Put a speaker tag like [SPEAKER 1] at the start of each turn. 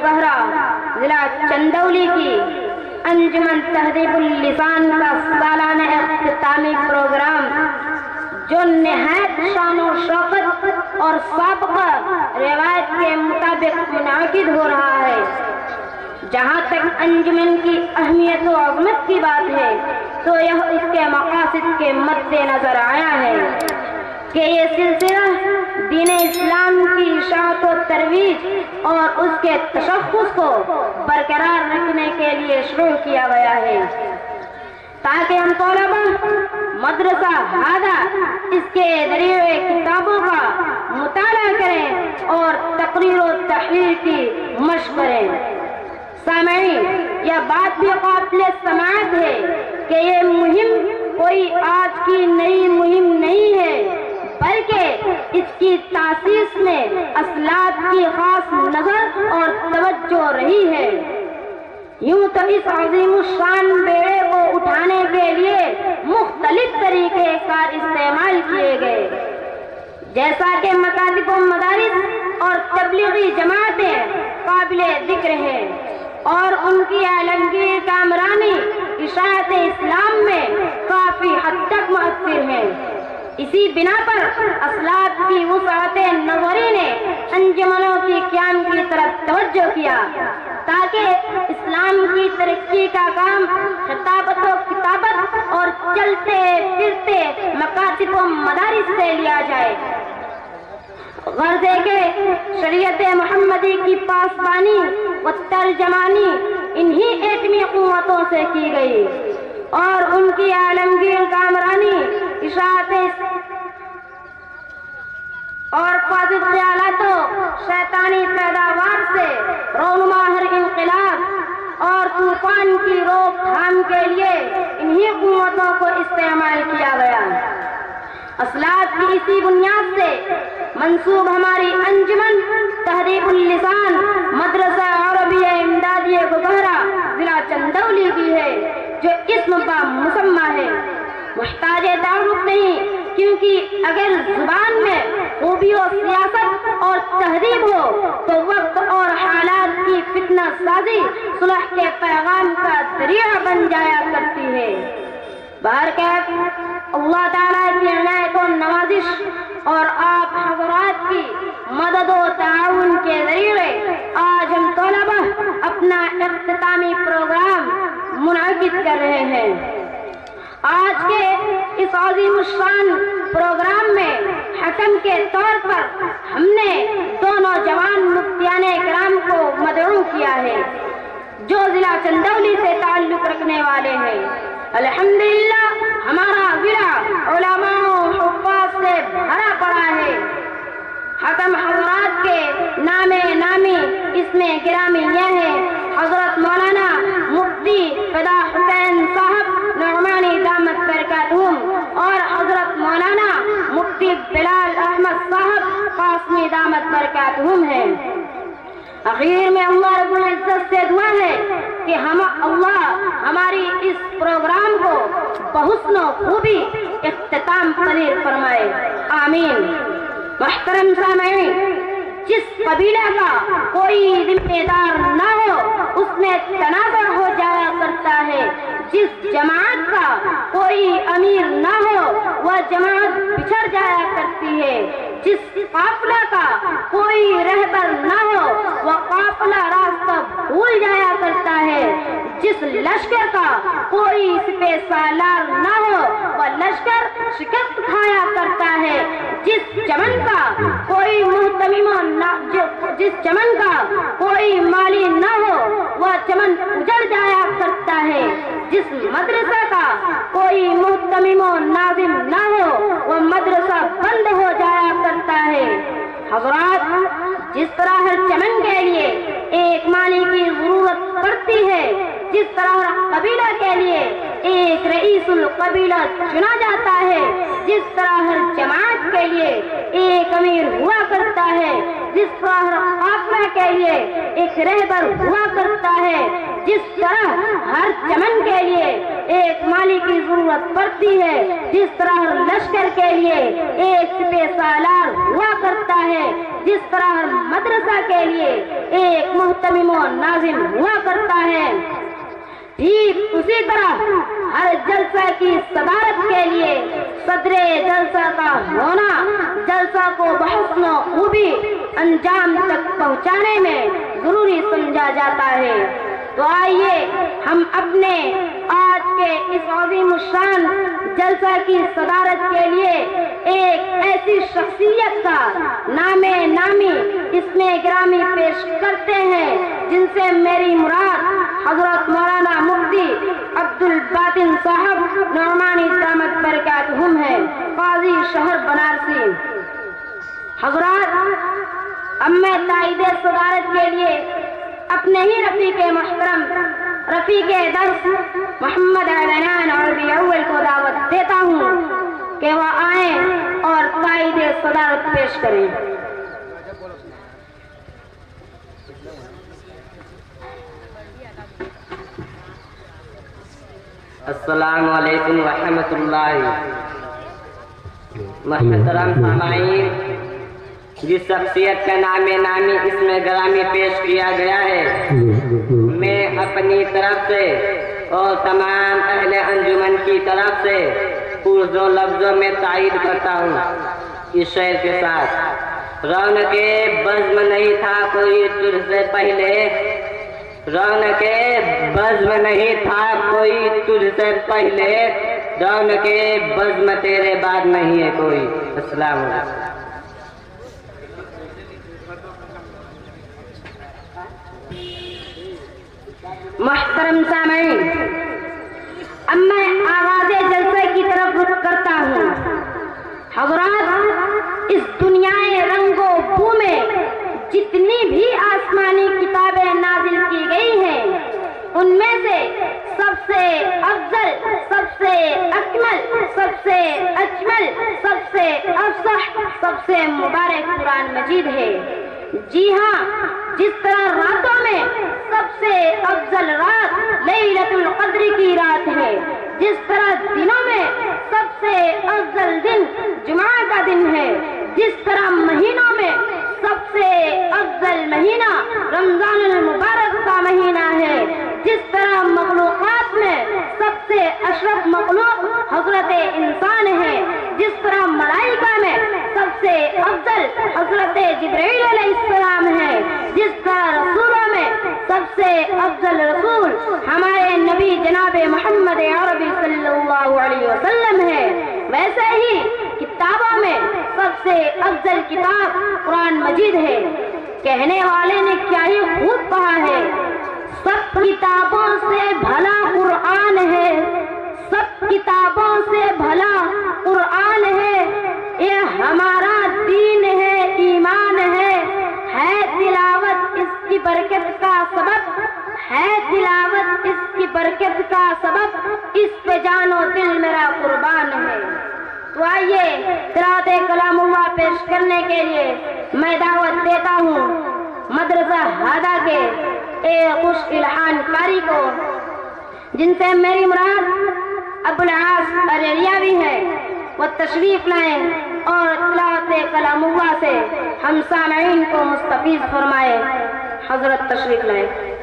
[SPEAKER 1] گہرا ضلع چندولی کی انجمن تہذیب اللسان کا سالانہ اختتامی پروگرام جو نہایت شان و شوکت اور سابقہ روایت کے مطابق منعقد ہو رہا ہے۔ جہاں تک انجمن کی اہمیت و عظمت کی بات ہے تو یہ اس کے مقاصد کے مد نظر آیا ہے کہ یہ سلسلہ دین اسلام کی اشاعت و ترویج اور اس کے تشخص کو برقرار رکھنے کے لیے شروع کیا گیا ہے تاکہ ہم طلبہ مدرسہ ہادہ اس کے ذریعے کتابوں کا مطالعہ کریں اور تقریر و تحریر کی مشق کریں۔ سامعین، یہ بات بھی قابل سماعت ہے کہ یہ مہم کوئی آج کی نئی مہم نہیں ہے بلکہ اس کی تاسیس میں اسلاف کی خاص نظر اور توجہ رہی ہے۔ یوں تو اس عظیم الشان بیڑے کو اٹھانے کے لیے مختلف طریقے کار استعمال کیے گئے، جیسا کہ مکاتب و مدارس اور تبلیغی جماعتیں قابل ذکر ہیں اور ان کی عالمگیر کامرانی اشاعت اسلام میں کافی حد تک مؤثر ہے۔ اسی بنا پر اسلاف کی وسعت نظری نے انجمنوں کی قیام کی طرف توجہ کیا تاکہ اسلام کی ترقی کا کام خطابت و کتابت اور چلتے پھرتے مکاتب و مدارس سے لیا جائے۔ غرض ہے کہ شریعت محمدی کی پاسبانی و ترجمانی انہی ایٹمی قوتوں سے کی گئی اور ان کی عالمگیر کامرانی اشاعت اور فاسد خیالات و شیطانی پیداوار سے رونما ہر انقلاب اور طوفان کی روک تھام کے لیے انہی قوتوں کو استعمال کیا گیا۔ اسلاف کی اسی بنیاد سے منسوب ہماری انجمن تہذیب اللسان مدرسہ عربیہ امدادیہ گوگہرا ضلع چندولی کی ہے، جو اسم با مسمہ ہے۔ محتاج تعارف نہیں، کیونکہ اگر زبان میں خوبی و سیاست اور تہذیب ہو تو وقت اور حالات کی فتنہ سازی صلح کے پیغام کا ذریعہ بن جایا کرتی ہے۔ بہرکیف اللہ تعالیٰ کی عنایت و نوازش اور آپ حضرات کی مدد و تعاون کے ذریعے آج ہم طلبہ اپنا اختتامی پروگرام منعقد کر رہے ہیں۔ آج کے اس عظیم الشان پروگرام میں حکم کے طور پر ہم نے دو نوجوان مفتیان کرام کو مدعو کیا ہے جو ضلع چندولی سے تعلق رکھنے والے ہیں۔ الحمدللہ ہمارا ضلع علماء و حفاظ سے بھرا پڑا ہے۔ حکم حضرات کے نامی اس میں گرامی یہ ہے حضرت مولانا مفتی فدا حسین صاحب نعمانی دامت برکاتہم اور حضرت مولانا مفتی بلال احمد صاحب قاسمی دامت برکاتہم ہیں۔ اخیر میں اللہ رب العزت سے دعا ہے کہ اللہ ہماری اس پروگرام کو بحسن و خوبی اختتام پذیر فرمائے، آمین۔ محترم سامعین، جس قبیلہ کا کوئی ذمہ دار نہ ہو اس میں تنازع ہو جایا کرتا ہے، جس جماعت کا کوئی امیر نہ ہو وہ جماعت بچھڑ جایا کرتی ہے، جس قافلہ کا کوئی رہبر نہ ہو وہ قافلہ راستہ بھول جایا کرتا ہے، جس لشکر کا کوئی سپہ سالار نہ ہو وہ لشکر شکست کھایا کرتا ہے، جس چمن کا کوئی جس چمن کا کوئی مالی نہ ہو وہ چمن اجڑ جایا کرتا ہے، جس مدرسہ کا کوئی محتمم و ناظم نہ ہو وہ مدرسہ بند ہو جایا کرتا ہے۔ حضرات، جس طرح ہر چمن کے لیے ایک مالی کی ضرورت پڑتی ہے، جس طرح قبیلہ کے لیے ایک رئیس القبیلہ چنا جاتا ہے، جس طرح ہر جماعت کے لیے ایک امیر ہوا کرتا ہے، جس طرح ہر قافلہ کے لیے ایک رہبر ہوا کرتا ہے، جس طرح ہر چمن کے لیے ایک مالی کی ضرورت پڑتی ہے، جس طرح ہر لشکر کے لیے ایک سپہ سالار ہوا کرتا ہے، جس طرح ہر مدرسہ کے لیے ایک محتمم و ناظم ہوا کرتا ہے، ٹھیک اسی طرح ہر جلسہ کی صدارت کے لیے صدر جلسہ کا ہونا جلسہ کو بحسن و خوبی انجام تک پہنچانے میں ضروری سمجھا جاتا ہے۔ تو آئیے ہم اپنے آج کے اس عظیم الشان جلسہ کی صدارت کے لیے ایک ایسی شخصیت کا نام نامی اس میں گرامی پیش کرتے ہیں جن سے میری مراد حضرت مولانا مفتی عبدالباطن صاحب نعمانی دامت برکاتہم ہے، قاضی شہر بنارسی۔ حضرات، اب میں تائید صدارت کے لیے اپنے ہی رفیق محترم رفیق درس محمد عدنان عربی اول کو دعوت دیتا ہوں کہ وہ آئیں اور تائید صدارت پیش کریں۔
[SPEAKER 2] السلام علیکم ورحمۃ اللہ۔ محترم سامعین، جس شخصیت کا نام نامی اس میں گرامی پیش کیا گیا ہے، میں اپنی طرف سے اور تمام اہل انجمن کی طرف سے پرزوں لفظوں میں تائید کرتا ہوں اس شعر کے ساتھ۔ رونق بزم نہیں تھا کوئی تجھ سے پہلے، رونق بزم نہیں تھا کوئی تجھ سے پہلے، رونق بزم تیرے بعد نہیں ہے کوئی۔ السلام علیکم۔
[SPEAKER 1] محترم سامعین، اب میں آغاز جلسے کی طرف رخ کرتا ہوں۔ حضرات، اس دنیا رنگ و بو میں جتنی بھی آسمانی کتابیں نازل کی گئی ہیں، ان میں سے سب سے افضل، سب سے اکمل، سب سے اجمل، سب سے افصح، سب سے مبارک قرآن مجید ہے۔ جی ہاں، جس طرح راتوں میں سب سے افضل رات لیلۃ القدر کی رات ہے، جس طرح دنوں میں سب سے افضل دن جمعہ کا دن ہے، جس طرح مہینوں میں سب سے افضل مہینہ رمضان المبارک کا مہینہ ہے، جس طرح مخلوقات میں سب سے اشرف مخلوق حضرت انسان ہے، جس طرح ملائکہ میں سب سے افضل حضرت جبرائیل علیہ السلام ہے، جس طرح رسولوں میں سب سے افضل رسول ہمارے نبی جناب محمد عربی صلی اللہ علیہ وسلم ہے، ویسے ہی کتابوں میں سب سے افضل کتاب قرآن مجید ہے۔ کہنے والے نے کیا ہی خوب کہا ہے، سب کتابوں سے بھلا قرآن ہے، سب کتابوں سے بھلا قرآن ہے، یہ ہمارا دین ہے، ایمان ہے تلاوت اس کی برکت کا سبب، ہے تلاوت اس کی برکت کا سبب، اس پہ جان و دل میرا قربان ہے۔ تو آئیے تلاوت کلام اللہ پیش کرنے کے لیے میں دعوت دیتا ہوں مدرسہ ہادہ کے ایک خوش الحان کاری کو، جن سے میری مراد ابو العاص اریریاوی ہے، وہ تشریف لائیں اور تلاوت کلام اللہ سے ہم سامعین کو مستفیض فرمائے۔ حضرت تشریف لائیں۔